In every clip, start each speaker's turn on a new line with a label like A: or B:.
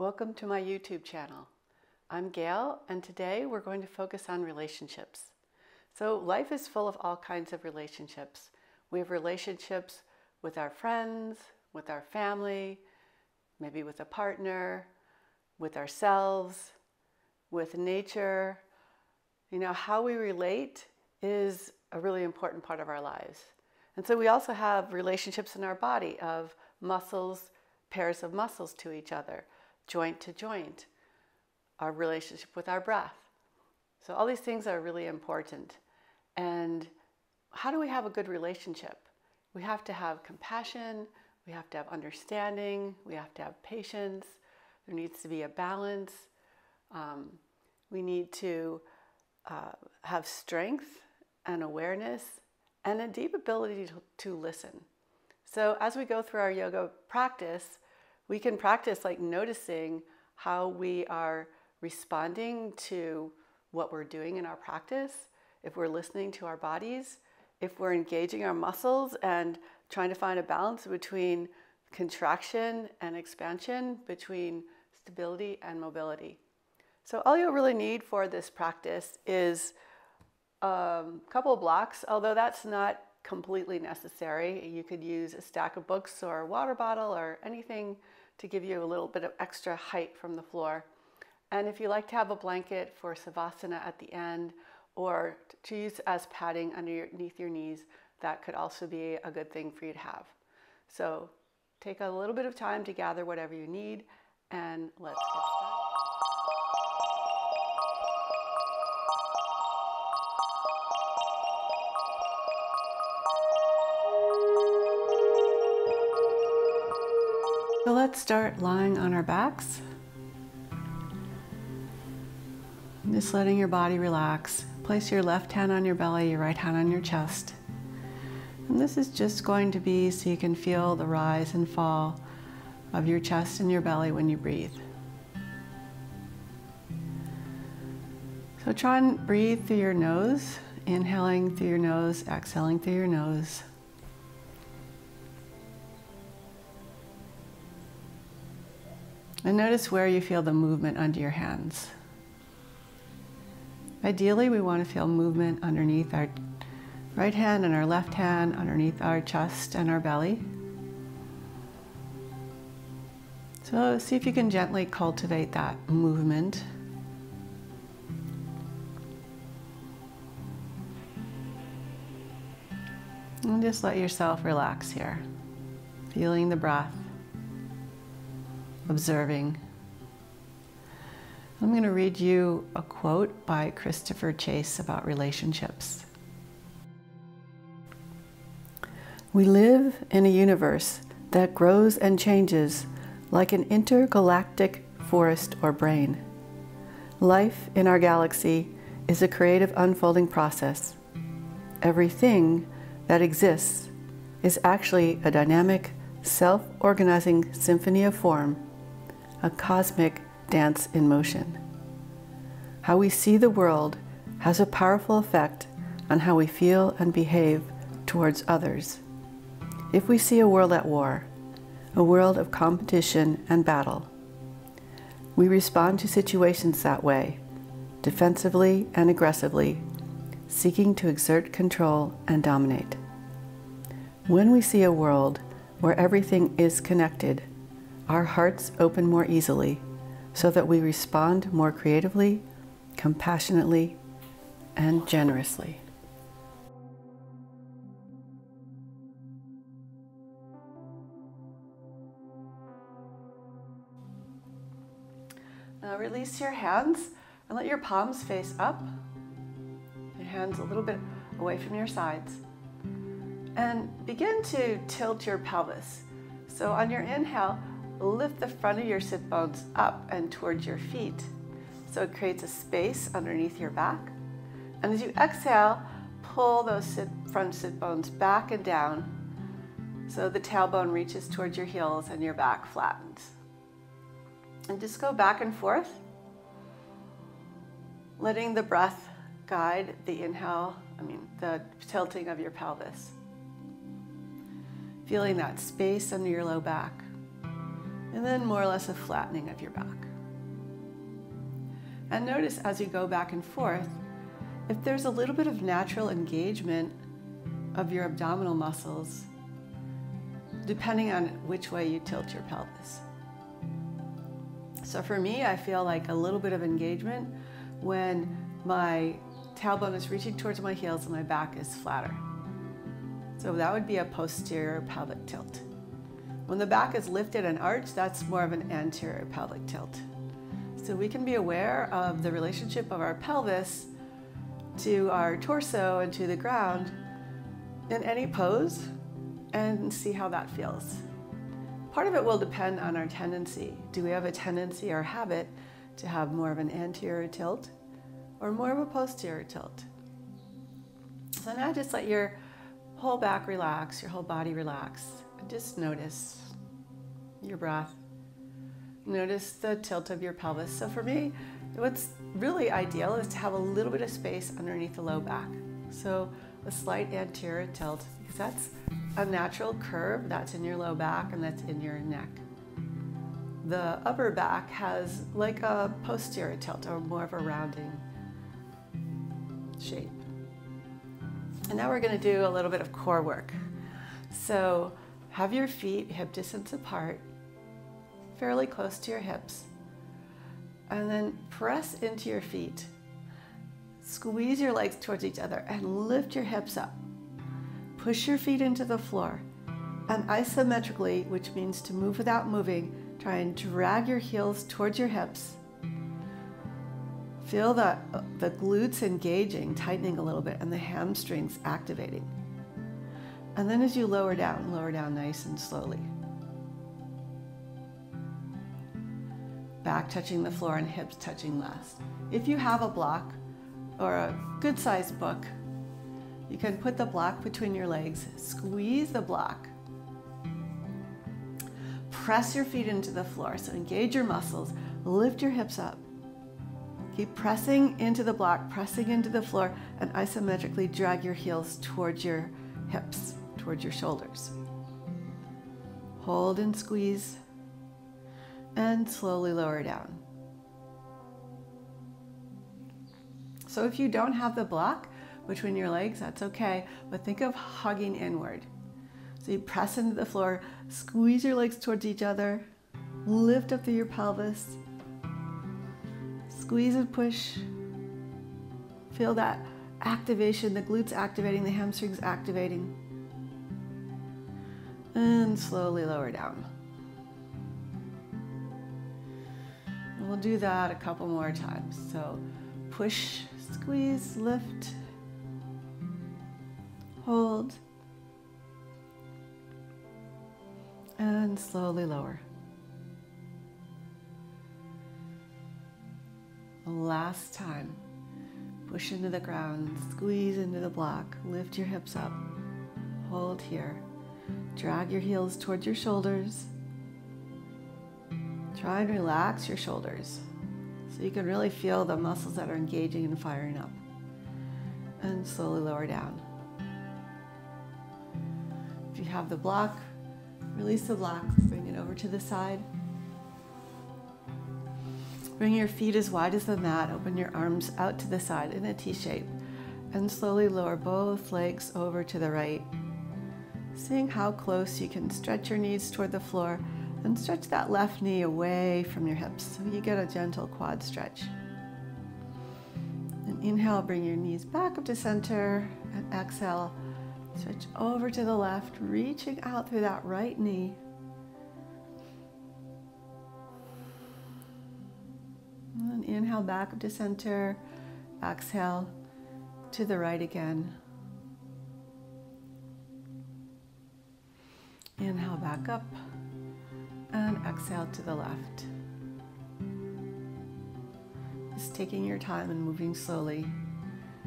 A: Welcome to my YouTube channel. I'm Gayle, and today we're going to focus on relationships. So life is full of all kinds of relationships. We have relationships with our friends, with our family, maybe with a partner, with ourselves, with nature. You know, how we relate is a really important part of our lives. And so we also have relationships in our body of muscles, pairs of muscles to each other, joint to joint, our relationship with our breath. So all these things are really important. And how do we have a good relationship? We have to have compassion, we have to have understanding, we have to have patience, there needs to be a balance. We need to have strength and awareness and a deep ability to listen. So as we go through our yoga practice, we can practice like noticing how we are responding to what we're doing in our practice, if we're listening to our bodies, if we're engaging our muscles and trying to find a balance between contraction and expansion, between stability and mobility. So all you'll really need for this practice is a couple of blocks, although that's not completely necessary. You could use a stack of books or a water bottle or anything to give you a little bit of extra height from the floor. And if you like to have a blanket for savasana at the end or to use as padding underneath your knees, that could also be a good thing for you to have. So take a little bit of time to gather whatever you need, and let's get started. So let's start lying on our backs. Just letting your body relax. Place your left hand on your belly, your right hand on your chest. And this is just going to be so you can feel the rise and fall of your chest and your belly when you breathe. So try and breathe through your nose, inhaling through your nose, exhaling through your nose. And notice where you feel the movement under your hands. Ideally, we want to feel movement underneath our right hand and our left hand, underneath our chest and our belly. So see if you can gently cultivate that movement. And just let yourself relax here, feeling the breath. Observing. I'm going to read you a quote by Christopher Chase about relationships. We live in a universe that grows and changes like an intergalactic forest or brain. Life in our galaxy is a creative unfolding process. Everything that exists is actually a dynamic, self-organizing symphony of form, a cosmic dance in motion. How we see the world has a powerful effect on how we feel and behave towards others. If we see a world at war, a world of competition and battle, we respond to situations that way, defensively and aggressively, seeking to exert control and dominate. When we see a world where everything is connected, our hearts open more easily so that we respond more creatively, compassionately, and generously. Now release your hands and let your palms face up, your hands a little bit away from your sides, and begin to tilt your pelvis. So on your inhale, lift the front of your sit bones up and towards your feet. So it creates a space underneath your back. And as you exhale, pull those front sit bones back and down so the tailbone reaches towards your heels and your back flattens. And just go back and forth, letting the breath guide the the tilting of your pelvis. Feeling that space under your low back. and then more or less a flattening of your back. And notice as you go back and forth, if there's a little bit of natural engagement of your abdominal muscles, depending on which way you tilt your pelvis. So for me, I feel like a little bit of engagement when my tailbone is reaching towards my heels and my back is flatter. So that would be a posterior pelvic tilt. When the back is lifted and arched, that's more of an anterior pelvic tilt. So we can be aware of the relationship of our pelvis to our torso and to the ground in any pose and see how that feels. Part of it will depend on our tendency. Do we have a tendency or habit to have more of an anterior tilt or more of a posterior tilt? So now just let your whole back relax, your whole body relax, and just notice your breath. Notice the tilt of your pelvis. So for me, what's really ideal is to have a little bit of space underneath the low back. So a slight anterior tilt, because that's a natural curve that's in your low back and that's in your neck. The upper back has like a posterior tilt or more of a rounding shape. And now we're going to do a little bit of core work. So have your feet hip distance apart, fairly close to your hips, and then press into your feet. Squeeze your legs towards each other and lift your hips up. Push your feet into the floor, and isometrically, which means to move without moving, try and drag your heels towards your hips. Feel the glutes engaging, tightening a little bit, and the hamstrings activating. And then as you lower down nice and slowly. Back touching the floor and hips touching last. If you have a block or a good-sized book, you can put the block between your legs, squeeze the block, press your feet into the floor, so engage your muscles, lift your hips up. Keep pressing into the block, pressing into the floor, and isometrically drag your heels towards your hips, towards your shoulders. Hold and squeeze, and slowly lower down. So if you don't have the block between your legs, that's okay, but think of hugging inward. So you press into the floor, squeeze your legs towards each other, lift up through your pelvis, squeeze and push. Feel that activation, the glutes activating, the hamstrings activating. And slowly lower down. And we'll do that a couple more times. So push, squeeze, lift, hold, and slowly lower. Last time. Push into the ground, squeeze into the block, lift your hips up, hold here. Drag your heels towards your shoulders. Try and relax your shoulders so you can really feel the muscles that are engaging and firing up. And slowly lower down. If you have the block, release the block, bring it over to the side. Bring your feet as wide as the mat, open your arms out to the side in a T shape, and slowly lower both legs over to the right. Seeing how close you can stretch your knees toward the floor and stretch that left knee away from your hips so you get a gentle quad stretch. And inhale, bring your knees back up to center, and exhale, switch over to the left, reaching out through that right knee. And inhale back up to center, exhale to the right again. Inhale back up and exhale to the left. Just taking your time and moving slowly.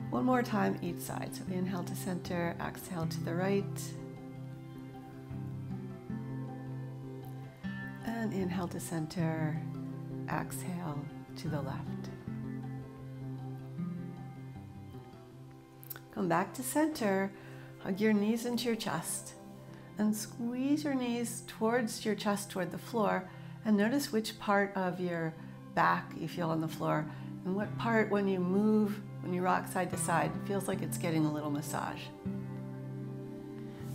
A: One more time each side. So inhale to center, exhale to the right. And inhale to center, exhale to the left. Come back to center, hug your knees into your chest, and squeeze your knees towards your chest, toward the floor, And notice which part of your back you feel on the floor and what part, when you move, when you rock side to side, feels like it's getting a little massage.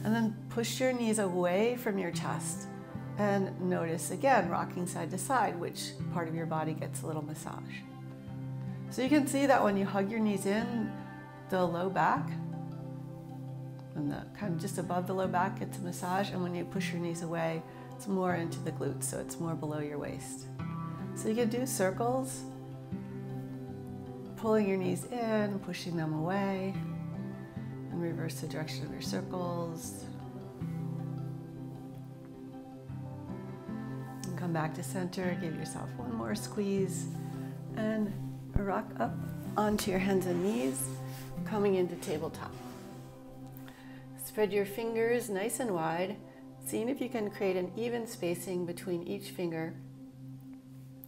A: And then push your knees away from your chest and notice again, rocking side to side, which part of your body gets a little massage. So you can see that when you hug your knees in, the low back and the kind of just above the low back gets a massage, and when you push your knees away, it's more into the glutes, so it's more below your waist. So you can do circles, pulling your knees in, pushing them away, and reverse the direction of your circles. And come back to center, give yourself one more squeeze, and rock up onto your hands and knees, coming into tabletop. Spread your fingers nice and wide, seeing if you can create an even spacing between each finger.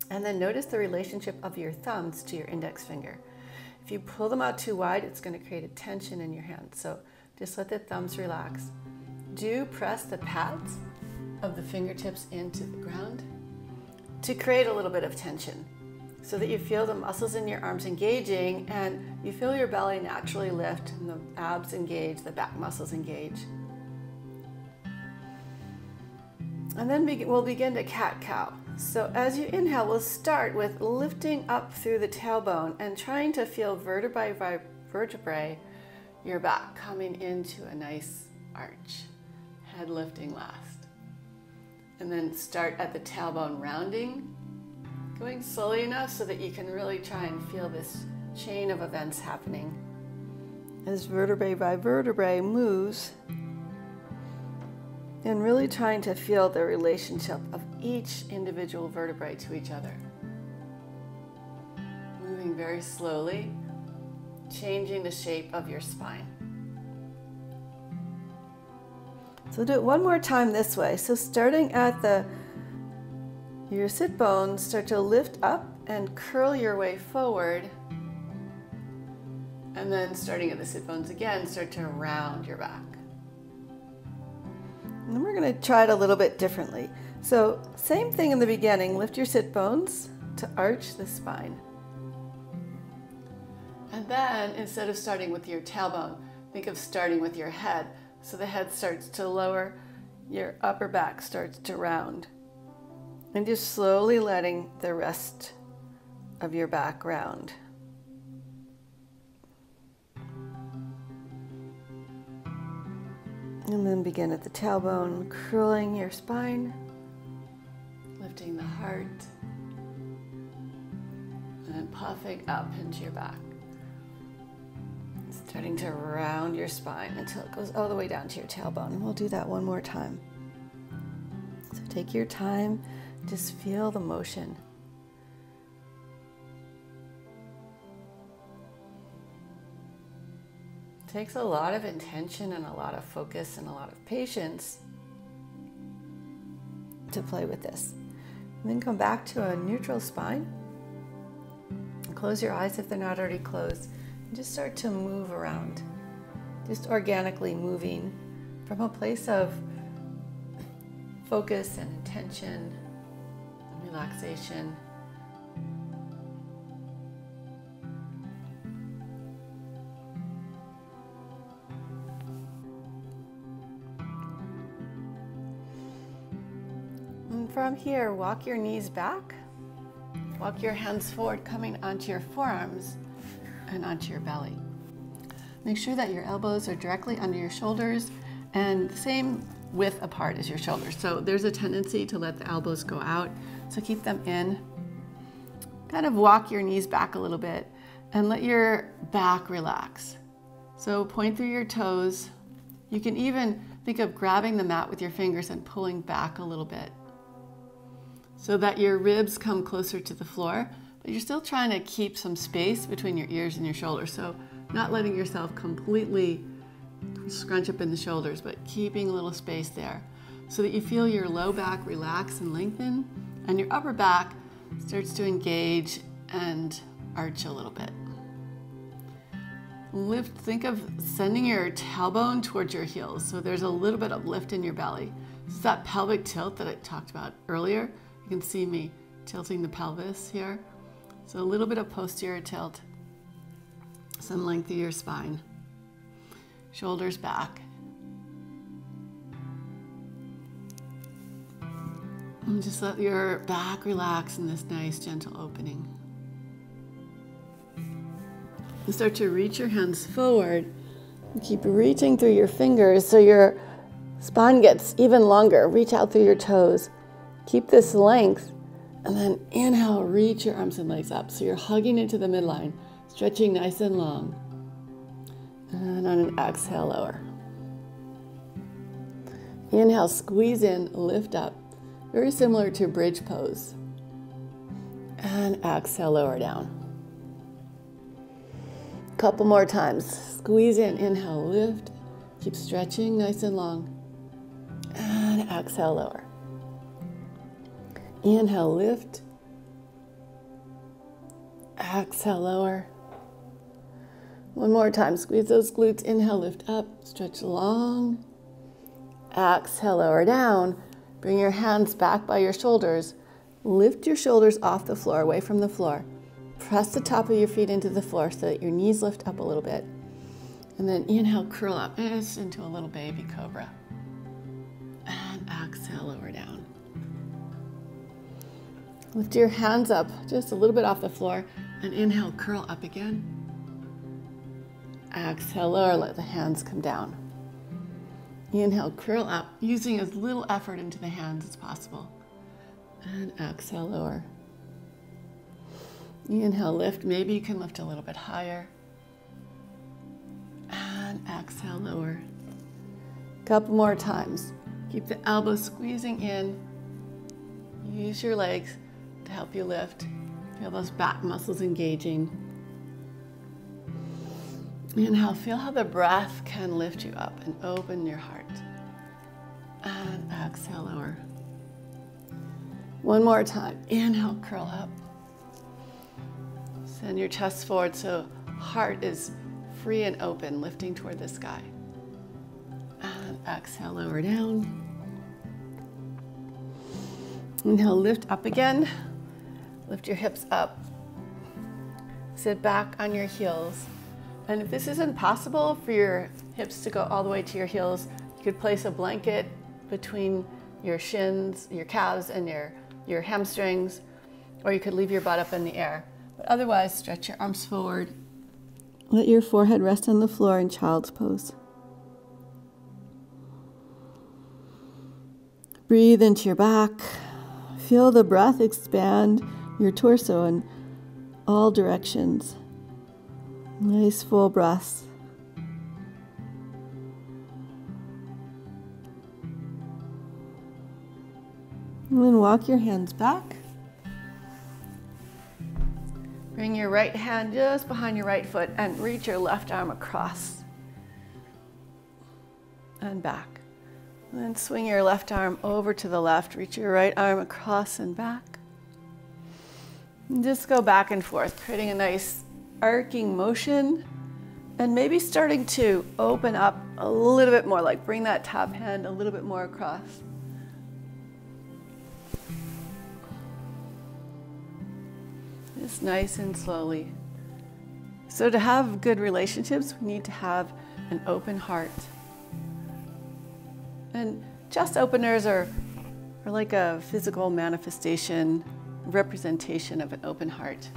A: And then notice the relationship of your thumbs to your index finger. If you pull them out too wide, it's going to create a tension in your hand. So just let the thumbs relax. Do press the pads of the fingertips into the ground to create a little bit of tension, so that you feel the muscles in your arms engaging and you feel your belly naturally lift and the abs engage, the back muscles engage. And then we'll begin to cat-cow. So as you inhale, we'll start with lifting up through the tailbone and trying to feel vertebrae by vertebrae, your back coming into a nice arch, head lifting last. And then start at the tailbone rounding, going slowly enough so that you can really try and feel this chain of events happening. As vertebrae by vertebrae moves, and really trying to feel the relationship of each individual vertebrae to each other. Moving very slowly, changing the shape of your spine. So do it one more time this way. So starting at your sit bones, start to lift up and curl your way forward. And then starting at the sit bones again, start to round your back. And then we're going to try it a little bit differently. So same thing in the beginning, lift your sit bones to arch the spine. And then instead of starting with your tailbone, think of starting with your head. So the head starts to lower, your upper back starts to round. And just slowly letting the rest of your back round. And then begin at the tailbone, curling your spine, lifting the heart, and then puffing up into your back. Starting to round your spine until it goes all the way down to your tailbone. And we'll do that one more time. So take your time, just feel the motion. It takes a lot of intention and a lot of focus and a lot of patience to play with this. And then come back to a neutral spine. And close your eyes if they're not already closed. And just start to move around. Just organically moving from a place of focus and intention and relaxation. From here, walk your knees back, walk your hands forward, coming onto your forearms and onto your belly. Make sure that your elbows are directly under your shoulders and the same width apart as your shoulders. So there's a tendency to let the elbows go out, so keep them in. Kind of walk your knees back a little bit and let your back relax. So point through your toes. You can even think of grabbing the mat with your fingers and pulling back a little bit, so that your ribs come closer to the floor, but you're still trying to keep some space between your ears and your shoulders. So not letting yourself completely scrunch up in the shoulders, but keeping a little space there so that you feel your low back relax and lengthen and your upper back starts to engage and arch a little bit. Lift, think of sending your tailbone towards your heels. So there's a little bit of lift in your belly. It's that pelvic tilt that I talked about earlier. You can see me tilting the pelvis here. So a little bit of posterior tilt, some length of your spine, shoulders back. And just let your back relax in this nice gentle opening. And start to reach your hands forward. And keep reaching through your fingers so your spine gets even longer. Reach out through your toes. Keep this length. And then inhale, reach your arms and legs up. So you're hugging into the midline, stretching nice and long. And on an exhale, lower. Inhale, squeeze in, lift up. Very similar to bridge pose. And exhale, lower down. Couple more times. Squeeze in, inhale, lift. Keep stretching nice and long. And exhale, lower. Inhale, lift. Exhale, lower. One more time. Squeeze those glutes. Inhale, lift up. Stretch long. Exhale, lower down. Bring your hands back by your shoulders. Lift your shoulders off the floor, away from the floor. Press the top of your feet into the floor so that your knees lift up a little bit. And then inhale, curl up just into a little baby cobra. And exhale, lower down. Lift your hands up just a little bit off the floor. And inhale, curl up again. Exhale, lower, let the hands come down. Inhale, curl up, using as little effort into the hands as possible. And exhale, lower. Inhale, lift. Maybe you can lift a little bit higher. And exhale, lower. Couple more times. Keep the elbows squeezing in. Use your legs to help you lift. Feel those back muscles engaging. Inhale, feel how the breath can lift you up and open your heart. And exhale, lower. One more time. Inhale, curl up. Send your chest forward so heart is free and open, lifting toward the sky. And exhale, lower down. Inhale, lift up again. Lift your hips up. Sit back on your heels. And if this isn't possible for your hips to go all the way to your heels, you could place a blanket between your shins, your calves, and your hamstrings, or you could leave your butt up in the air. But otherwise, stretch your arms forward. Let your forehead rest on the floor in child's pose. Breathe into your back. Feel the breath expand your torso in all directions. Nice full breaths. And then walk your hands back. Bring your right hand just behind your right foot and reach your left arm across and back. And then swing your left arm over to the left. Reach your right arm across and back. And just go back and forth, creating a nice arcing motion. And maybe starting to open up a little bit more, like bring that top hand a little bit more across. Just nice and slowly. So to have good relationships, we need to have an open heart. And chest openers are like a physical manifestation, representation of an open heart.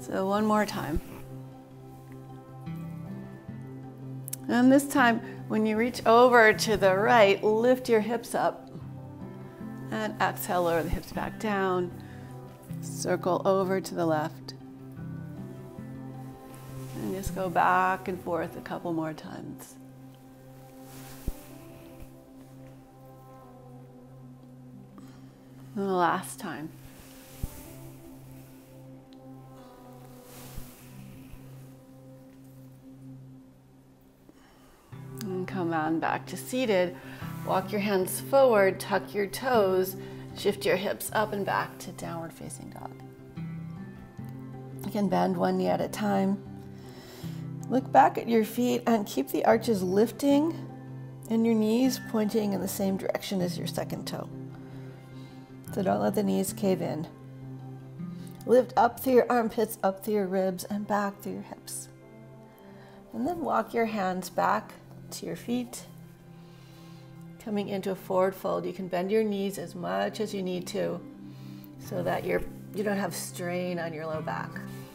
A: So one more time. And this time, when you reach over to the right, lift your hips up. And exhale, lower the hips back down. Circle over to the left. And just go back and forth a couple more times. And the last time. And come on back to seated. Walk your hands forward, tuck your toes, shift your hips up and back to downward facing dog. You can bend one knee at a time. Look back at your feet and keep the arches lifting And your knees pointing in the same direction as your second toe. So don't let the knees cave in. Lift up through your armpits, up through your ribs, and back through your hips. And then walk your hands back to your feet, coming into a forward fold. You can bend your knees as much as you need to so that you don't have strain on your low back.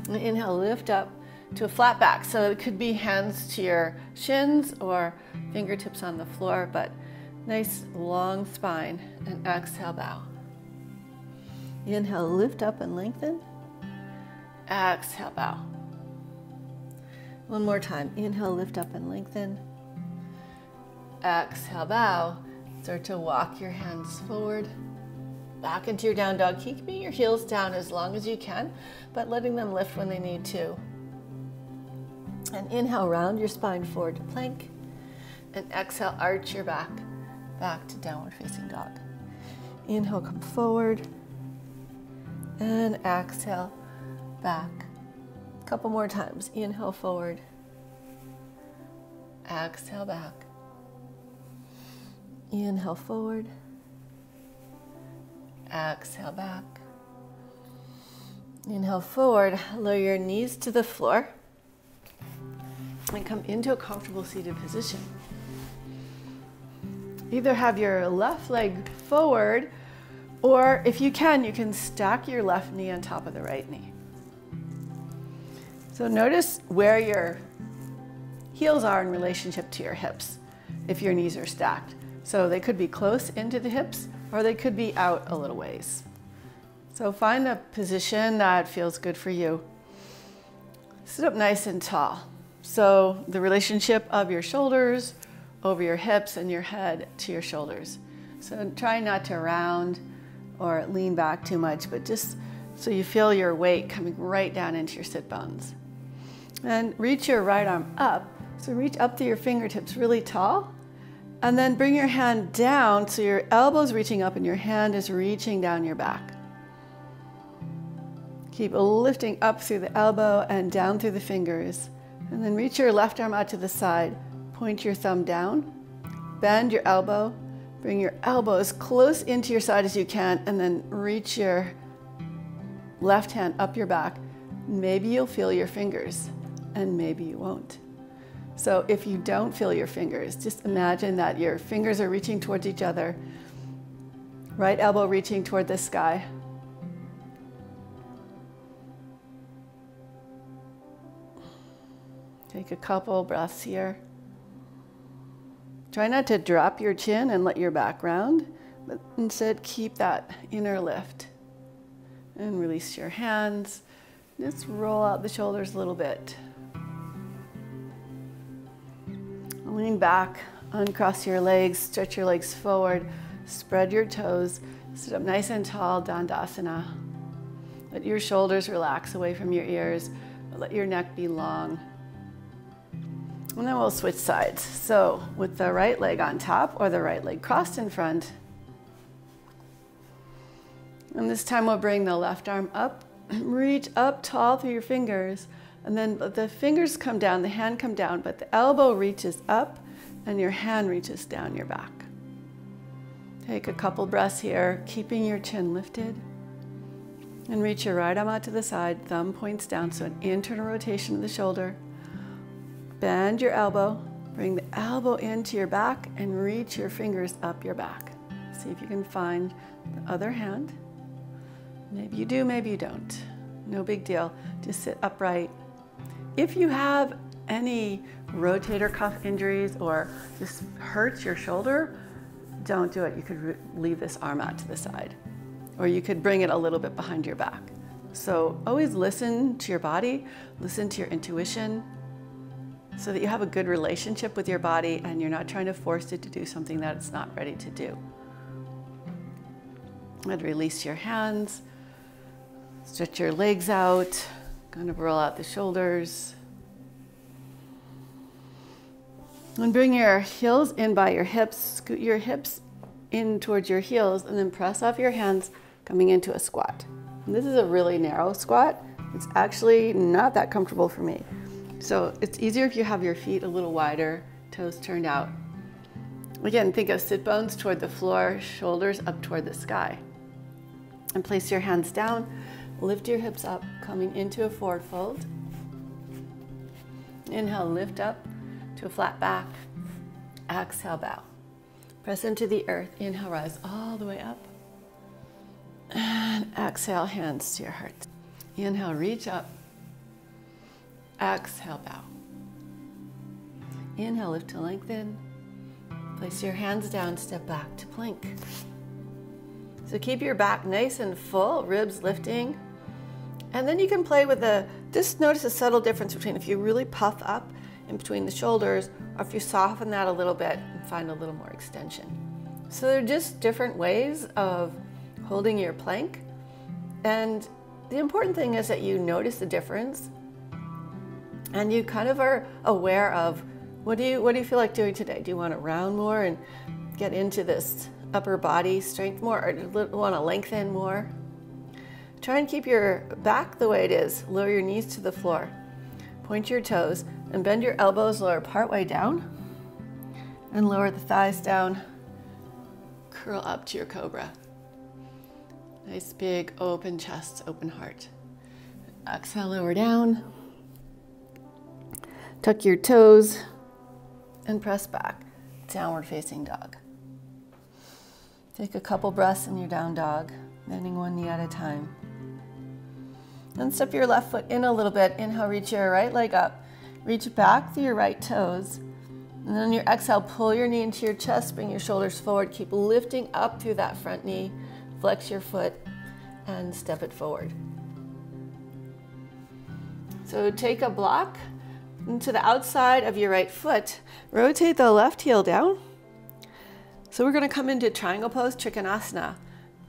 A: And inhale, lift up to a flat back. So it could be hands to your shins or fingertips on the floor, but nice long spine. And exhale, bow. Inhale, lift up and lengthen. Exhale, bow. One more time. Inhale, lift up and lengthen. Exhale, bow. Start to walk your hands forward, back into your down dog. Keeping your heels down as long as you can, but letting them lift when they need to. And inhale, round your spine forward to plank. And exhale, arch your back to downward facing dog. Inhale, come forward. And exhale, back. A couple more times. Inhale, forward. Exhale, back. Inhale, forward. Exhale, back. Inhale, forward. Lower your knees to the floor. And come into a comfortable seated position. Either have your left leg forward, or if you can stack your left knee on top of the right knee. So notice where your heels are in relationship to your hips if your knees are stacked. So they could be close into the hips or they could be out a little ways. So find a position that feels good for you. Sit up nice and tall. So the relationship of your shoulders over your hips and your head to your shoulders. So try not to round or lean back too much, but just so you feel your weight coming right down into your sit bones. And reach your right arm up. So reach up to your fingertips really tall, and then bring your hand down so your elbow's reaching up and your hand is reaching down your back. Keep lifting up through the elbow and down through the fingers. And then reach your left arm out to the side. Point your thumb down, bend your elbow, bring your elbow as close into your side as you can, and then reach your left hand up your back. Maybe you'll feel your fingers, and maybe you won't. So if you don't feel your fingers, just imagine that your fingers are reaching towards each other, right elbow reaching toward the sky. Take a couple breaths here. Try not to drop your chin and let your back round, but instead keep that inner lift. And release your hands. Just roll out the shoulders a little bit. Lean back, uncross your legs, stretch your legs forward, spread your toes, sit up nice and tall, Dandasana. Let your shoulders relax away from your ears, but let your neck be long. And then we'll switch sides. So with the right leg on top or the right leg crossed in front. And this time we'll bring the left arm up, reach up tall through your fingers, and then the fingers come down, the hand come down, but the elbow reaches up and your hand reaches down your back. Take a couple breaths here, keeping your chin lifted. And reach your right arm out to the side, thumb points down, so an internal rotation of the shoulder. Bend your elbow, bring the elbow into your back and reach your fingers up your back. See if you can find the other hand. Maybe you do, maybe you don't. No big deal, just sit upright. If you have any rotator cuff injuries or this hurts your shoulder, don't do it. You could leave this arm out to the side, or you could bring it a little bit behind your back. So always listen to your body, listen to your intuition, so that you have a good relationship with your body and you're not trying to force it to do something that it's not ready to do. And release your hands, stretch your legs out, kind of roll out the shoulders. And bring your heels in by your hips, scoot your hips in towards your heels, and then press off your hands, coming into a squat. And this is a really narrow squat. It's actually not that comfortable for me. So it's easier if you have your feet a little wider, toes turned out. Again, think of sit bones toward the floor, shoulders up toward the sky. And place your hands down, lift your hips up, coming into a forward fold. Inhale, lift up to a flat back. Exhale, bow. Press into the earth. Inhale, rise all the way up. And exhale, hands to your heart. Inhale, reach up. Exhale, bow. Inhale, lift to lengthen. Place your hands down, step back to plank. So keep your back nice and full, ribs lifting. And then you can play with just notice a subtle difference between if you really puff up in between the shoulders, or if you soften that a little bit and find a little more extension. So they're just different ways of holding your plank. And the important thing is that you notice the difference and you kind of are aware of what do you feel like doing today? Do you want to round more and get into this upper body strength more, or do you want to lengthen more? Try and keep your back the way it is. Lower your knees to the floor. Point your toes and bend your elbows lower partway down and lower the thighs down. Curl up to your cobra. Nice big open chest, open heart. Exhale, lower down. Tuck your toes and press back. Downward facing dog. Take a couple breaths in your down dog, bending one knee at a time. Then step your left foot in a little bit. Inhale, reach your right leg up. Reach back through your right toes. And then on your exhale, pull your knee into your chest, bring your shoulders forward. Keep lifting up through that front knee. Flex your foot and step it forward. So take a block into the outside of your right foot. Rotate the left heel down. So we're going to come into triangle pose, Trikonasana.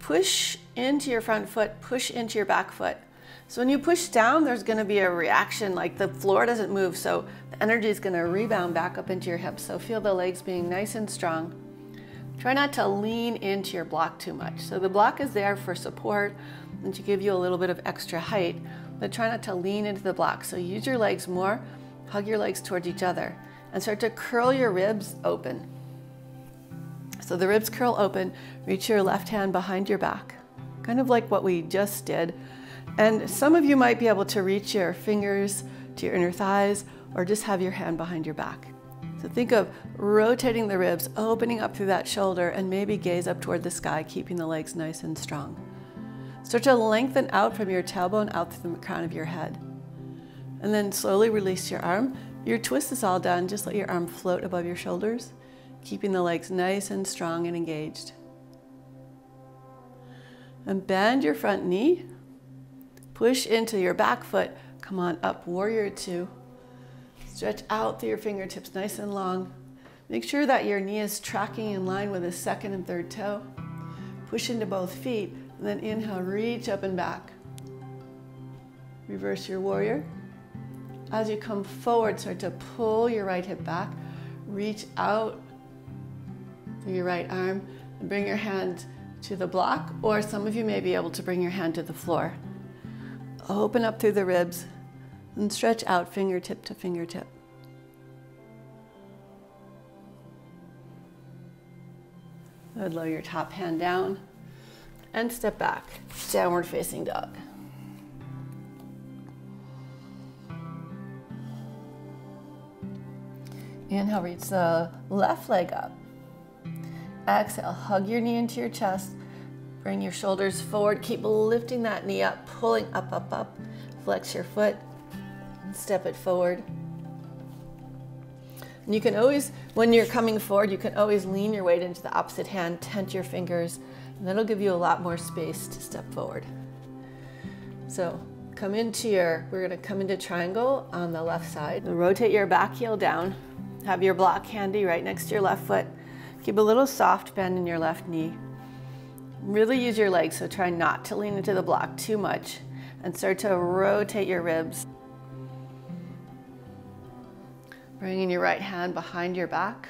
A: Push into your front foot, push into your back foot. So when you push down, there's going to be a reaction, like the floor doesn't move, so the energy is going to rebound back up into your hips. So feel the legs being nice and strong. Try not to lean into your block too much. So the block is there for support and to give you a little bit of extra height, but try not to lean into the block. So use your legs more, hug your legs towards each other, and start to curl your ribs open. So the ribs curl open, reach your left hand behind your back, kind of like what we just did. And some of you might be able to reach your fingers to your inner thighs or just have your hand behind your back. So think of rotating the ribs, opening up through that shoulder, and maybe gaze up toward the sky, keeping the legs nice and strong. Start to lengthen out from your tailbone out through the crown of your head. And then slowly release your arm. Your twist is all done. Just let your arm float above your shoulders, keeping the legs nice and strong and engaged. And bend your front knee. Push into your back foot. Come on up, warrior two. Stretch out through your fingertips nice and long. Make sure that your knee is tracking in line with the second and third toe. Push into both feet, and then inhale, reach up and back. Reverse your warrior. As you come forward, start to pull your right hip back. Reach out through your right arm and bring your hand to the block, or some of you may be able to bring your hand to the floor. Open up through the ribs and stretch out fingertip to fingertip. Lower your top hand down and step back, downward facing dog. Inhale, reach the left leg up. Exhale, hug your knee into your chest. Bring your shoulders forward. Keep lifting that knee up, pulling up, up, up. Flex your foot and step it forward. And you can always, when you're coming forward, you can always lean your weight into the opposite hand, tent your fingers, and that'll give you a lot more space to step forward. So come into we're gonna come into triangle on the left side. Rotate your back heel down. Have your block handy right next to your left foot. Keep a little soft bend in your left knee. Really use your legs, so try not to lean into the block too much and start to rotate your ribs. Bringing your right hand behind your back,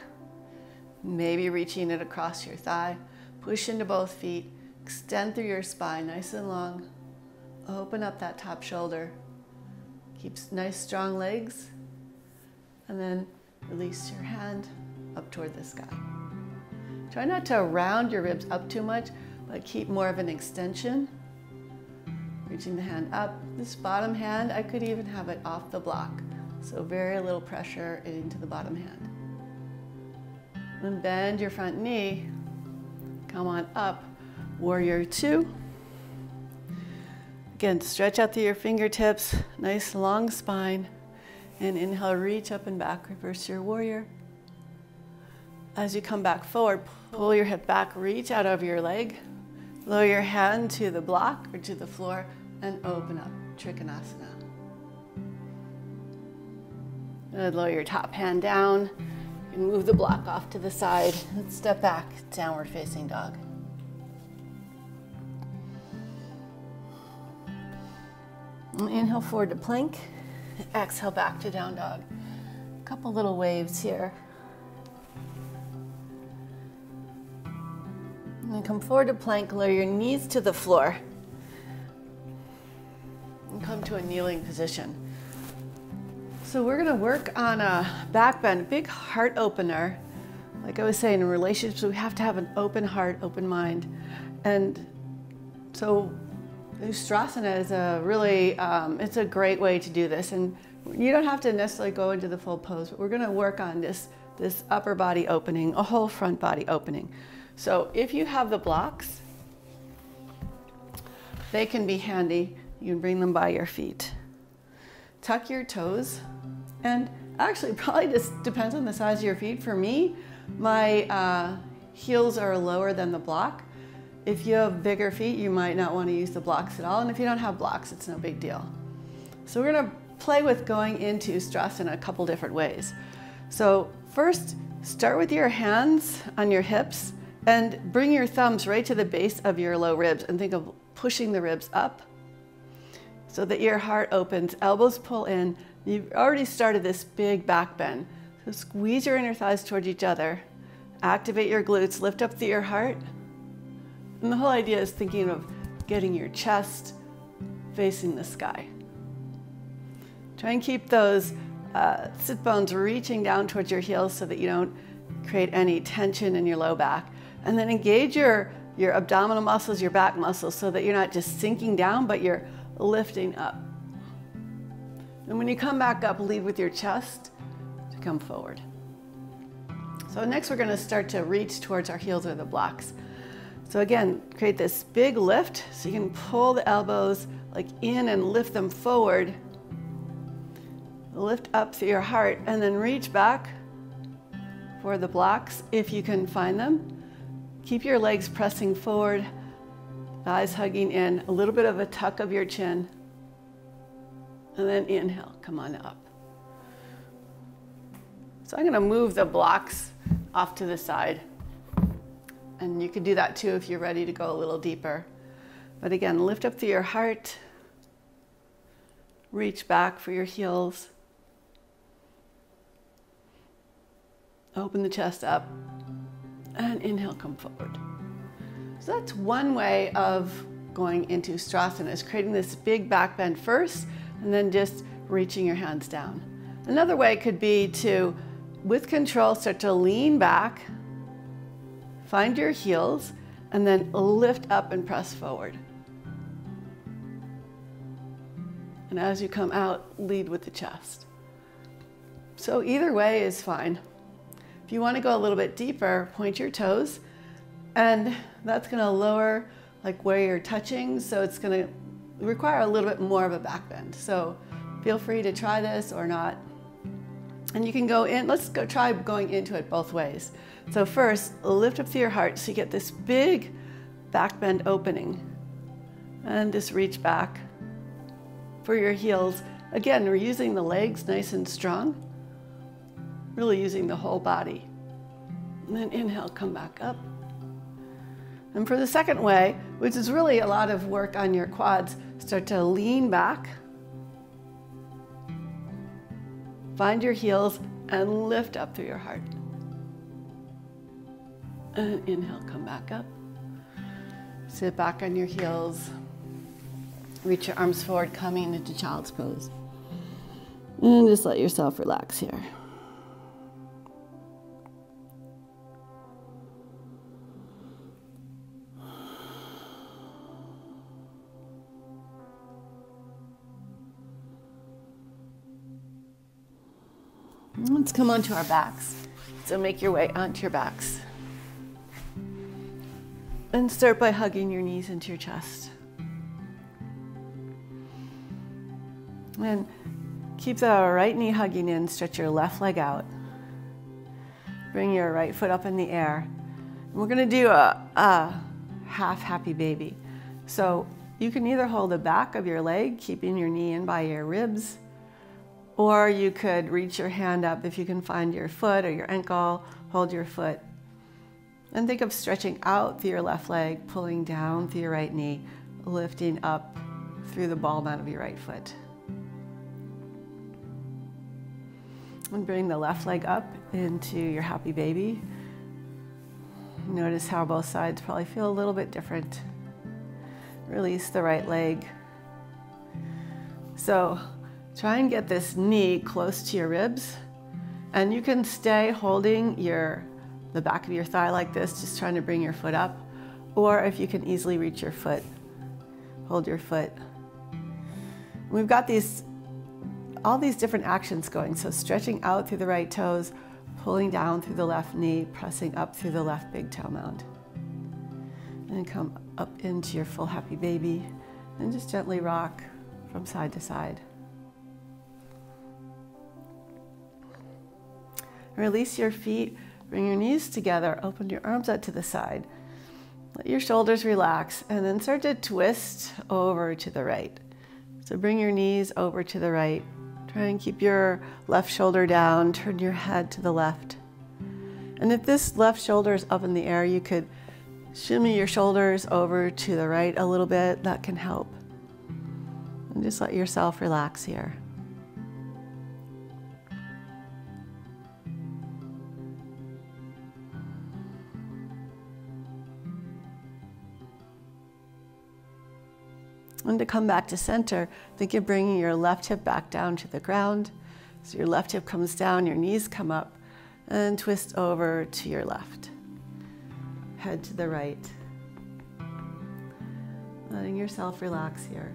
A: maybe reaching it across your thigh. Push into both feet, extend through your spine nice and long. Open up that top shoulder. Keep nice strong legs, and then release your hand up toward the sky. Try not to round your ribs up too much, but keep more of an extension. Reaching the hand up. This bottom hand, I could even have it off the block. So very little pressure into the bottom hand. Then bend your front knee. Come on up. Warrior two. Again, stretch out through your fingertips. Nice long spine. And inhale, reach up and back. Reverse your warrior. As you come back forward, pull your hip back, reach out over your leg. Lower your hand to the block or to the floor and open up. Trikonasana. And lower your top hand down. You can move the block off to the side. Let's step back, downward facing dog. Inhale forward to plank. Exhale back to down dog. A couple little waves here. And then come forward to plank, lower your knees to the floor. And come to a kneeling position. So we're gonna work on a back bend, big heart opener. Like I was saying, in relationships, we have to have an open heart, open mind. And so Ustrasana is a really, it's a great way to do this. And you don't have to necessarily go into the full pose, but we're gonna work on this upper body opening, a whole front body opening. So if you have the blocks, they can be handy. You can bring them by your feet. Tuck your toes. And actually, probably just depends on the size of your feet. For me, my heels are lower than the block. If you have bigger feet, you might not want to use the blocks at all. And if you don't have blocks, it's no big deal. So we're going to play with going into Ustrasana a couple different ways. So first, start with your hands on your hips and bring your thumbs right to the base of your low ribs and think of pushing the ribs up so that your heart opens, elbows pull in. You've already started this big back bend. So squeeze your inner thighs towards each other, activate your glutes, lift up through your heart. And the whole idea is thinking of getting your chest facing the sky. Try and keep those sit bones reaching down towards your heels so that you don't create any tension in your low back. And then engage your abdominal muscles, your back muscles, so that you're not just sinking down, but you're lifting up. And when you come back up, lead with your chest to come forward. So next we're going to start to reach towards our heels or the blocks. So again, create this big lift so you can pull the elbows like in and lift them forward. Lift up through your heart and then reach back for the blocks if you can find them. Keep your legs pressing forward, thighs hugging in, a little bit of a tuck of your chin. And then inhale, come on up. So I'm going to move the blocks off to the side. And you can do that too if you're ready to go a little deeper. But again, lift up through your heart. Reach back for your heels. Open the chest up. And inhale, come forward. So that's one way of going into Ustrasana, is creating this big back bend first, and then just reaching your hands down. Another way could be to, with control, start to lean back, find your heels, and then lift up and press forward. And as you come out, lead with the chest. So either way is fine. If you want to go a little bit deeper, point your toes, and that's going to lower like where you're touching, so it's going to require a little bit more of a back bend. So feel free to try this or not. And you can go in, let's go try going into it both ways. So first, lift up through your heart so you get this big back bend opening. And just reach back for your heels. Again, we're using the legs nice and strong, really using the whole body. And then inhale, come back up. And for the second way, which is really a lot of work on your quads, start to lean back, find your heels, and lift up through your heart. And inhale, come back up. Sit back on your heels. Reach your arms forward, coming into child's pose. And just let yourself relax here. Let's come onto our backs. So make your way onto your backs. And start by hugging your knees into your chest. And keep the right knee hugging in, stretch your left leg out. Bring your right foot up in the air. And we're gonna do a half happy baby. So you can either hold the back of your leg, keeping your knee in by your ribs, or you could reach your hand up if you can find your foot or your ankle, hold your foot. And think of stretching out through your left leg, pulling down through your right knee, lifting up through the ball mat of your right foot. And bring the left leg up into your happy baby. Notice how both sides probably feel a little bit different. Release the right leg. So try and get this knee close to your ribs, and you can stay holding the back of your thigh like this, just trying to bring your foot up, or if you can easily reach your foot, hold your foot. We've got all these different actions going, so stretching out through the right toes, pulling down through the left knee, pressing up through the left big toe mound. And come up into your full happy baby, and just gently rock from side to side. Release your feet, bring your knees together, open your arms out to the side. Let your shoulders relax, and then start to twist over to the right. So bring your knees over to the right. Try and keep your left shoulder down, turn your head to the left. And if this left shoulder is up in the air, you could shimmy your shoulders over to the right a little bit. That can help. And just let yourself relax here. And to come back to center, think of bringing your left hip back down to the ground. So your left hip comes down, your knees come up, and twist over to your left. Head to the right. Letting yourself relax here.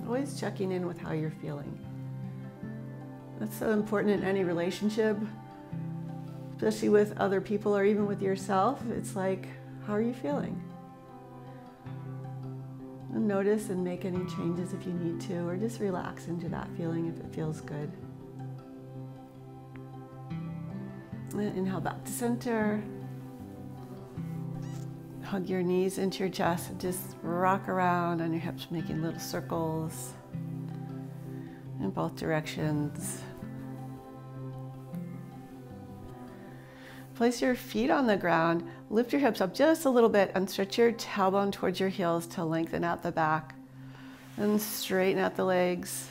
A: Always checking in with how you're feeling. That's so important in any relationship, especially with other people or even with yourself. It's like, how are you feeling? And notice and make any changes if you need to, or just relax into that feeling if it feels good. And inhale back to center. Hug your knees into your chest and just rock around on your hips, making little circles in both directions. Place your feet on the ground, lift your hips up just a little bit, and stretch your tailbone towards your heels to lengthen out the back. And straighten out the legs.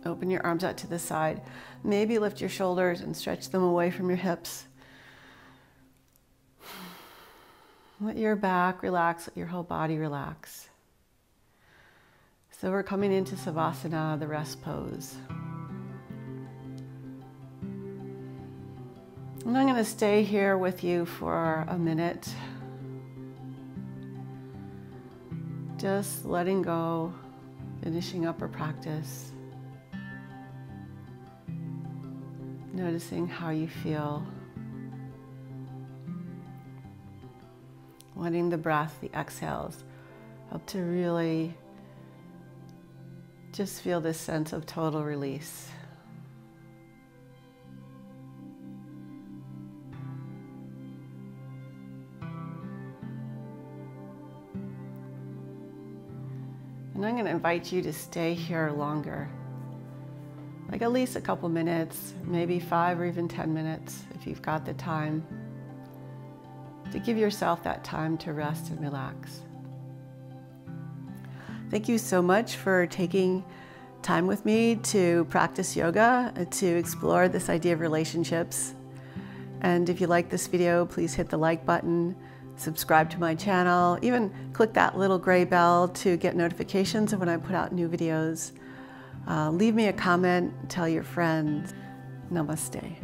A: Open your arms out to the side. Maybe lift your shoulders and stretch them away from your hips. Let your back relax, let your whole body relax. So we're coming into Savasana, the rest pose. And I'm going to stay here with you for a minute. Just letting go, finishing up our practice. Noticing how you feel. Letting the breath, the exhales, help to really just feel this sense of total release. And I'm going to invite you to stay here longer, like at least a couple minutes, maybe 5 or even 10 minutes if you've got the time, to give yourself that time to rest and relax. Thank you so much for taking time with me to practice yoga, to explore this idea of relationships. And if you like this video, please hit the like button, subscribe to my channel, even click that little gray bell to get notifications of when I put out new videos. Leave me a comment, tell your friends. Namaste.